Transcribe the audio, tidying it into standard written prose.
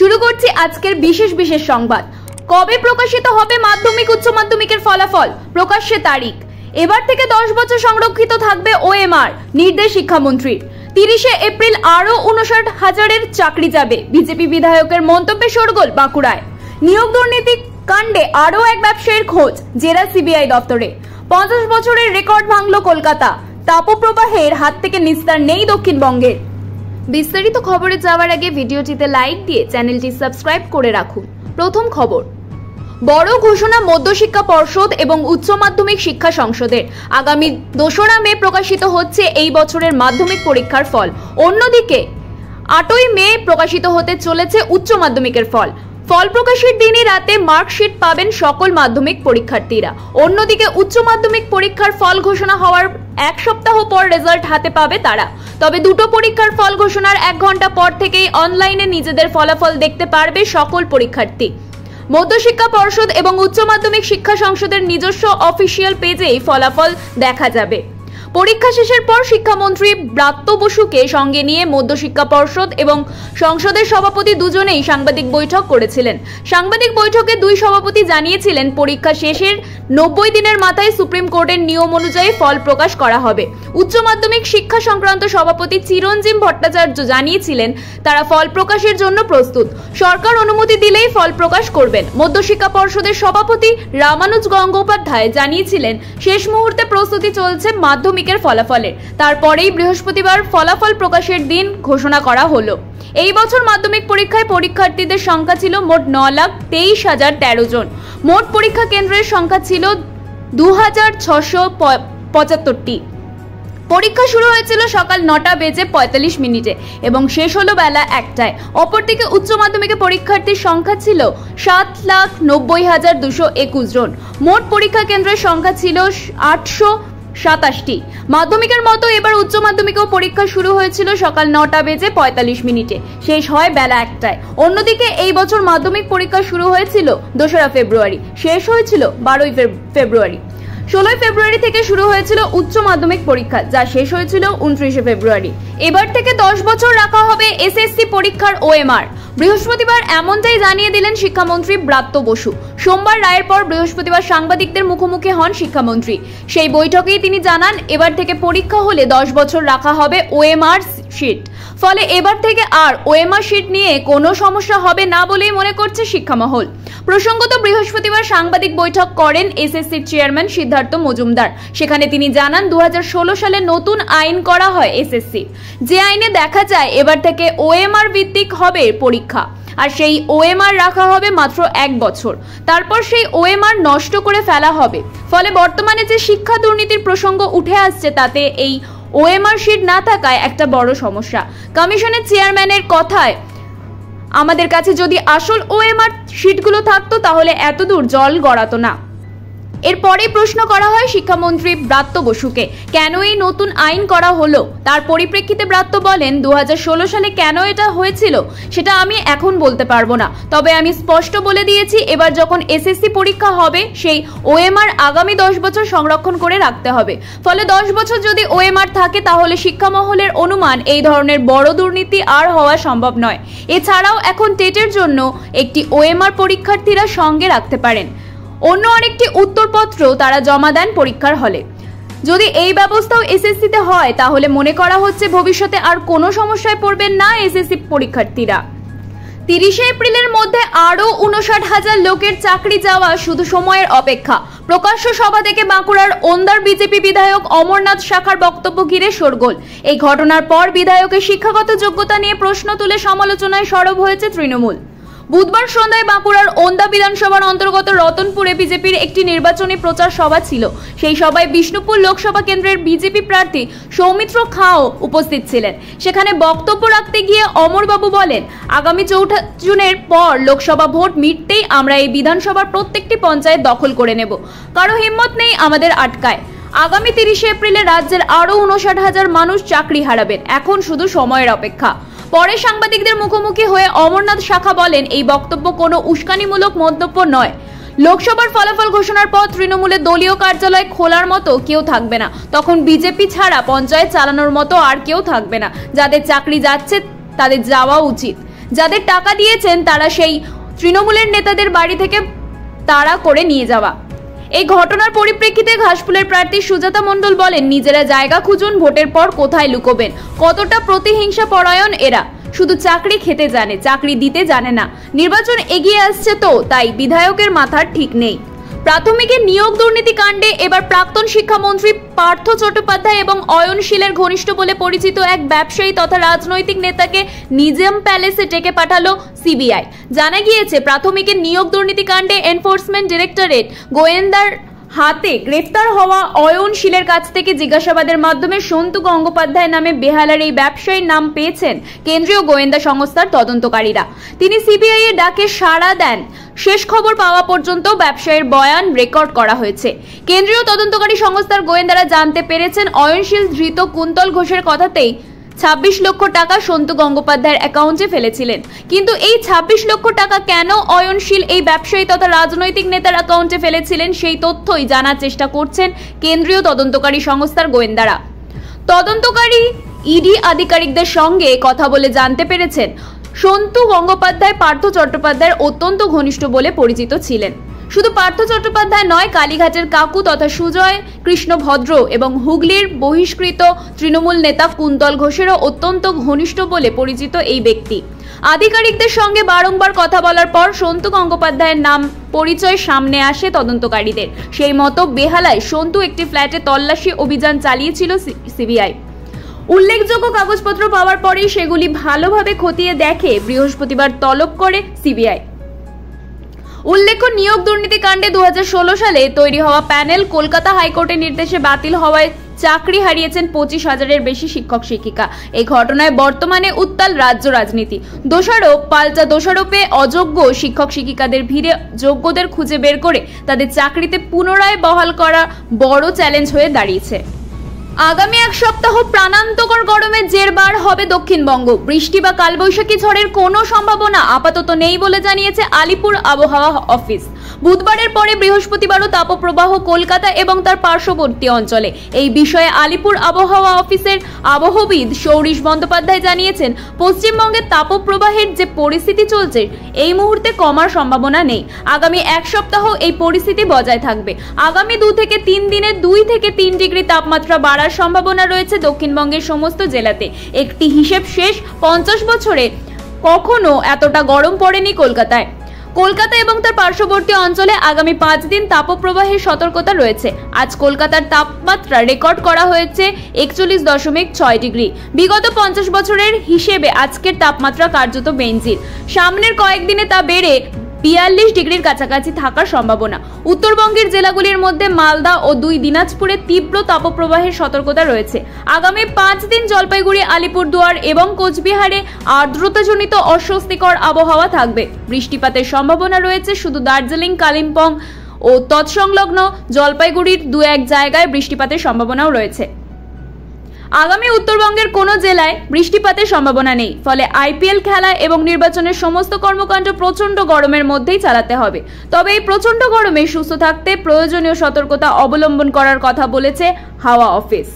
শুরু করছি আজকের বিশেষ সংবাদ। কবে প্রকাশিত হবে মাধ্যমিক উচ্চ মাধ্যমিকের ফলাফল? প্রকাশ্যে তারিখ। এবার থেকে 10 বছর সংরক্ষিত থাকবে ওএমআর, নির্দেশ শিক্ষামন্ত্রীর। 30 এপ্রিল আরো 59,000-এর চাকরি যাবে। বিজেপি বিধায়কের মন্তব্যে শোরগোল বাঁকুড়ায়। নিয়োগ দুর্নীতি কাণ্ডে আরো এক ব্যবসায়ীর খোঁজ, জেরা সিবিআই দপ্তরে। 50 বছরের রেকর্ড ভাঙল কলকাতা। তাপপ্রবাহের হাত থেকে নিস্তার নেই দক্ষিণবঙ্গের। বিস্তারিত খবরে যাওয়ার আগে ভিডিওটিতে লাইক দিয়ে চ্যানেলটি সাবস্ক্রাইব করে রাখুন। প্রথম খবর, বড় ঘোষণা মধ্যশিক্ষা পর্ষদ এবং উচ্চ মাধ্যমিক শিক্ষা সংসদের। আগামী 2রা মে প্রকাশিত হচ্ছে এই বছরের মাধ্যমিক পরীক্ষার ফল। অন্যদিকে 8ই মে প্রকাশিত হতে চলেছে উচ্চ মাধ্যমিকের ফল। ফল প্রকাশের দিনই রাতে মার্কশিট পাবেন সকল মাধ্যমিক পরীক্ষার্থীরা। অন্যদিকে উচ্চ মাধ্যমিক পরীক্ষার ফল ঘোষণা হওয়ার 1 সপ্তাহ পর রেজাল্ট হাতে পাবে তারা। তবে দুটো পরীক্ষার ফল ঘোষণার 1 ঘন্টা পর থেকেই অনলাইনে নিজেদের ফলাফল দেখতে পারবে সকল পরীক্ষার্থী। মধ্যশিক্ষা পর্ষদ এবং উচ্চ মাধ্যমিক শিক্ষা সংসদের নিজস্ব অফিসিয়াল পেজেই ফলাফল দেখা যাবে। পরীক্ষা শেষের পর শিক্ষামন্ত্রী ব্রাত্য বসুকে সঙ্গে নিয়ে মধ্যশিক্ষা পর্ষদ এবং সংসদের সভাপতি দুজনেই সাংবাদিক বৈঠক করেছিলেন। সাংবাদিক বৈঠকে দুই সভাপতি জানিয়েছিলেন, পরীক্ষা শেষের 90 দিনের মাথায় সুপ্রিম কোর্টের নিয়ম অনুযায়ী ফল প্রকাশ করা হবে। উচ্চ মাধ্যমিক শিক্ষা সংক্রান্ত সভাপতি চিরঞ্জীব ভট্টাচার্য জানিয়েছিলেন, তারা ফল প্রকাশের জন্য প্রস্তুত। সরকার অনুমতি দিলেই ফল প্রকাশ করবেন। মধ্যশিক্ষা পর্ষদের সভাপতি রামানুজ গঙ্গোপাধ্যায় জানিয়েছিলেন, শেষ মুহূর্তে প্রস্তুতি চলছে মাধ্যমিক ফলাফলের। তারপরেই বৃহস্পতিবার ফলাফল প্রকাশের দিন ঘোষণা করা হলো। এই বছর মাধ্যমিক পরীক্ষায় পরীক্ষার্থীদের সংখ্যা ছিল মোট 9,23,013 জন। মোট পরীক্ষা কেন্দ্রের সংখ্যা ছিল 2,675টি। পরীক্ষা শুরু হয়েছিল সকাল 9:45 এবং শেষ হলো বেলা 1টায়। অপরদিকে উচ্চ মাধ্যমিকে পরীক্ষার্থীর সংখ্যা ছিল 7,90,221 জন। মোট পরীক্ষা কেন্দ্রের সংখ্যা ছিল 827টি। মাধ্যমিকের মতো এবার উচ্চ মাধ্যমিকেও পরীক্ষা শুরু হয়েছিল সকাল 9:45, শেষ হয় বেলা 1টায়। অন্যদিকে এই বছর মাধ্যমিক পরীক্ষা শুরু হয়েছিল 2রা ফেব্রুয়ারি, শেষ হয়েছিল 12ই ফেব্রুয়ারি। 16ই ফেব্রুয়ারি থেকে শুরু হয়েছিল উচ্চ মাধ্যমিক পরীক্ষা, যা শেষ হয়েছিল 29শে ফেব্রুয়ারি। এবার থেকে 10 বছর রাখা হবে এসএসসি পরীক্ষার ওএমআর। বৃহস্পতিবার এমনটাই জানিয়ে দিলেন শিক্ষামন্ত্রী ব্রাত্য বসু। সোমবার রায়ের পর বৃহস্পতিবার সাংবাদিকদের মুখোমুখি হন শিক্ষামন্ত্রী। সেই বৈঠকেই তিনি জানান, এবার থেকে পরীক্ষা হলে 10 বছর রাখা হবে ওএমআর শিট। ফলে এবার থেকে আর ওএমআর শিট নিয়ে কোনো সমস্যা হবে না বলেই মনে করছে শিক্ষামহল। প্রসঙ্গত বৃহস্পতিবার সাংবাদিক বৈঠক করেন এসএসসির চেয়ারম্যান সিদ্ধার্থ মজুমদার। সেখানে তিনি জানান, 2016 সালে নতুন আইন করা হয় এসএসসি, যে আইনে দেখা যায় এবার থেকে ওএমআর ভিত্তিক হবে পরীক্ষা। আর সেই ওএমআর রাখা হবে মাত্র 1 বছর, তারপর সেই ওএমআর নষ্ট করে ফেলা হবে। ফলে বর্তমানে যে শিক্ষা দুর্নীতির প্রসঙ্গ উঠে আসছে, তাতে এই ওএমআর শিট না থাকায় একটা বড় সমস্যা। কমিশনের চেয়ারম্যানের কথায়, আমাদের কাছে যদি আসল ওএমআর শিটগুলো থাকতো তাহলে এতদূর জল গড়াতো না। এরপরে প্রশ্ন করা হয় শিক্ষামন্ত্রী ব্রাত্য বসুকে, কেন এই নতুন আইন করা হলো। তার পরিপ্রেক্ষিতে ব্রাত্য বলেন, 2016 সালে কেন এটা হয়েছিল সেটা আমি এখন বলতে পারবো না, তবে আমি স্পষ্ট বলে দিয়েছি, এবার যখন এসএসসি পরীক্ষা হবে সেই ওএমআর আগামী 10 বছর সংরক্ষণ করে রাখতে হবে। ফলে 10 বছর যদি ওএমআর থাকে তাহলে শিক্ষামহলের অনুমান এই ধরনের বড় দুর্নীতি আর হওয়া সম্ভব নয়। এছাড়াও এখন টেটের জন্য একটি ওএমআর পরীক্ষার্থীরা সঙ্গে রাখতে পারেন। অন্য আরেকটি উত্তরপত্র তারা জমা দেন পরীক্ষার হলে। যদি এই ব্যবস্থাও এসএসসিতে হয় তাহলে মনে করা হচ্ছে ভবিষ্যতে আর কোনো সমস্যায় পড়বেন না এসএসসি পরীক্ষার্থীরা। 30 এপ্রিলের মধ্যে আরো 59,000 লোকের চাকরি যাওয়া শুধু সময়ের অপেক্ষা। প্রকাশ্য সভা থেকে বাঁকুড়ার ওন্দার বিজেপি বিধায়ক অমরনাথ শাখার বক্তব্য ঘিরে শোরগোল। এই ঘটনার পর বিধায়কের শিক্ষাগত যোগ্যতা নিয়ে প্রশ্ন তুলে সমালোচনায় সরব হয়েছে তৃণমূল। বুধবার সন্ধ্যায় বাঁকুড়ার ওন্দা বিধানসভার অন্তর্গত রতনপুরে বিজেপির একটি নির্বাচনী প্রচার সভা ছিল। সেই সভায় বিষ্ণুপুর লোকসভা কেন্দ্রের বিজেপি প্রার্থী সৌমিত্র খাঁও উপস্থিত ছিলেন। সেখানে বক্তব্য রাখতে গিয়ে অমরবাবু বলেন, আগামী 4 জুনের পর লোকসভা ভোট মিটতেই আমরা এই বিধানসভার প্রত্যেকটি পঞ্চায়েত দখল করে নেব। কারো হিম্মত নেই আমাদের আটকায়। আগামী 30 এপ্রিলে রাজ্যের আরো 59,000 মানুষ চাকরি হারাবেন। এখন শুধু সময়ের অপেক্ষা। পরে সাংবাদিকদের মুখোমুখি হয়ে অমরনাথ শাখা বলেন, এই বক্তব্য কোনো উস্কানিমূলক মন্তব্য নয়। লোকসভার ফলাফল ঘোষণার পর তৃণমূলের দলীয় কার্যালয় খোলার মতো কেউ থাকবে না। তখন বিজেপি ছাড়া পঞ্চায়েত চালানোর মতো আর কেউ থাকবে না। যাদের চাকরি যাচ্ছে তাদের যাওয়া উচিত। যাদের টাকা দিয়েছেন তারা সেই তৃণমূলের নেতাদের বাড়ি থেকে তাড়া করে নিয়ে যাওয়া। এই ঘটনার পরিপ্রেক্ষিতে ঘাসফুলের প্রার্থী সুজাতা মণ্ডল বলেন, নিজেরা জায়গা খুঁজুন, ভোটের পর কোথায় লুকোবেন। কতটা প্রতিহিংসা পরায়ণ এরা, শুধু চাকরি খেতে জানে, চাকরি দিতে জানে না। নির্বাচন এগিয়ে আসছে তো তাই বিধায়কের মাথার ঠিক নেই। প্রাথমিকের নিয়োগ দুর্নীতি কাণ্ডে এবার প্রাক্তন শিক্ষামন্ত্রী পার্থ চট্টোপাধ্যায় এবং অয়নশীলের ঘনিষ্ঠ বলে পরিচিত এক ব্যবসায়ী তথা রাজনৈতিক নেতাকে নিজাম প্যালেসে ডেকে পাঠালো সিবিআই। জানা গিয়েছে, প্রাথমিকের নিয়োগ দুর্নীতি কাণ্ডে এনফোর্সমেন্ট ডিরেক্টরেট গোয়েন্দার হাতে গ্রেফতার হওয়া অয়নশীলের কাছ থেকে জিজ্ঞাসাবাদের মাধ্যমে সন্তু গঙ্গোপাধ্যায় নামে বেহালার এই ব্যবসায়ীর নাম পেয়েছেন কেন্দ্রীয় গোয়েন্দা সংস্থার তদন্তকারীরা। তিনি সিবিআই এর ডাকে সাড়া দেন। শেষ খবর পাওয়া পর্যন্ত ব্যবসায়ীর বয়ান রেকর্ড করা হয়েছে। কেন্দ্রীয় তদন্তকারী সংস্থার গোয়েন্দারা জানতে পেরেছেন, অয়নশীল ধৃত কুন্তল ঘোষের কথাতেই 26 লক্ষ টাকা সন্তু গঙ্গোপাধ্যায়ের অ্যাকাউন্টে ফেলেছিলেন। কিন্তু এই 26 লক্ষ টাকা কেন অয়নশীল এই ব্যবসায়ী তথা রাজনৈতিক নেতার অ্যাকাউন্টে ফেলেছিলেন সেই তথ্যই জানার চেষ্টা করছেন কেন্দ্রীয় তদন্তকারী সংস্থার গোয়েন্দারা। তদন্তকারী ইডি আধিকারিকদের সঙ্গে কথা বলে জানতে পেরেছেন, সন্তু গঙ্গোপাধ্যায় পার্থ চট্টোপাধ্যায়ের অত্যন্ত ঘনিষ্ঠ বলে পরিচিত ছিলেন। শুধু পার্থ চট্টোপাধ্যায় নয়, কালীঘাটের কাকু তথা সুজয় কৃষ্ণ ভদ্র এবং হুগলির বহিষ্কৃত তৃণমূল নেতা কুন্তল ঘোষেরও অত্যন্ত ঘনিষ্ঠ বলে পরিচিত এই ব্যক্তি। আধিকারিকদের সঙ্গে বারংবার কথা বলার পর সন্তু গঙ্গোপাধ্যায়ের নাম পরিচয় সামনে আসে তদন্তকারীদের। সেই মতো বেহালায় সন্তু একটি ফ্ল্যাটে তল্লাশি অভিযান চালিয়েছিল সিবিআই। উল্লেখযোগ্য কাগজপত্র পাওয়ার পরেই সেগুলি ভালোভাবে খতিয়ে দেখে বৃহস্পতিবার তলব করে সিবিআই। উল্লেখ্য, নিয়োগ দুর্নীতি কাণ্ডে 2016 সালে তৈরি হওয়া প্যানেল কলকাতা হাইকোর্টের নির্দেশে বাতিল হওয়ায় চাকরি হারিয়েছেন 25,000-এর বেশি শিক্ষক শিক্ষিকা। এই ঘটনায় বর্তমানে উত্তাল রাজ্য রাজনীতি। দোষারোপ পাল্টা দোষারোপে অযোগ্য শিক্ষক শিক্ষিকাদের ভিড়ে যোগ্যদের খুঁজে বের করে তাদের চাকরিতে পুনরায় বহাল করা বড় চ্যালেঞ্জ হয়ে দাঁড়িয়েছে। আগামী এক সপ্তাহ প্রাণান্তকর গরমে জেরবার হবে দক্ষিণবঙ্গ। বৃষ্টি বা কালবৈশাখী ঝড়ের কোনো সম্ভাবনা আপাতত নেই বলে জানিয়েছে আলিপুর আবহাওয়া অফিস। বুধবারের পরে বৃহস্পতিবারও তাপপ্রবাহ কলকাতা এবং তার পার্শ্ববর্তী অঞ্চলে। এই বিষয়ে আলিপুর আবহাওয়া অফিসের আবহবিদ সৌরিশ বন্দ্যোপাধ্যায় জানিয়েছেন, পশ্চিমবঙ্গের তাপপ্রবাহের যে পরিস্থিতি চলছে এই মুহূর্তে কমার সম্ভাবনা নেই। আগামী এক সপ্তাহ এই পরিস্থিতি বজায় থাকবে। আগামী 2 থেকে 3 দিনে 2 থেকে 3 ডিগ্রি তাপমাত্রা বাড়ার সম্ভাবনা রয়েছে দক্ষিণবঙ্গের সমস্ত জেলাতে। একটি হিসেব শেষ 50 বছরে কখনো এতটা গরম পড়েনি কলকাতায়। কলকাতা এবং তার পার্শ্ববর্তী অঞ্চলে আগামী 5 দিন তাপপ্রবাহের সতর্কতা রয়েছে। আজ কলকাতার তাপমাত্রা রেকর্ড করা হয়েছে 41.6 ডিগ্রি। বিগত 50 বছরের হিসেবে আজকের তাপমাত্রা কার্যত বেঞ্জির। সামনের কয়েকদিনে তা বেড়ে 42 ডিগ্রির কাছাকাছি থাকার সম্ভাবনা। উত্তরবঙ্গের জেলাগুলির মধ্যে মালদা ও 2 দিনাজপুরে তীব্র তাপপ্রবাহের সতর্কতা রয়েছে। আগামী 5 দিন জলপাইগুড়ি, আলিপুরদুয়ার এবং কোচবিহারে আর্দ্রতাজনিত অস্বস্তিকর আবহাওয়া থাকবে। বৃষ্টিপাতের সম্ভাবনা রয়েছে শুধু দার্জিলিং, কালিম্পং ও তৎসংলগ্ন জলপাইগুড়ির 2-1 জায়গায় বৃষ্টিপাতের সম্ভাবনাও রয়েছে। আগামী উত্তরবঙ্গের কোনো জেলায় বৃষ্টিপাতের সম্ভাবনা নেই। ফলে আইপিএল খেলা এবং নির্বাচনের সমস্ত কর্মকাণ্ড প্রচন্ড গরমের মধ্যেই চালাতে হবে। তবে এই প্রচন্ড গরমে সুস্থ থাকতে প্রয়োজনীয় সতর্কতা অবলম্বন করার কথা বলেছে হাওয়া অফিস।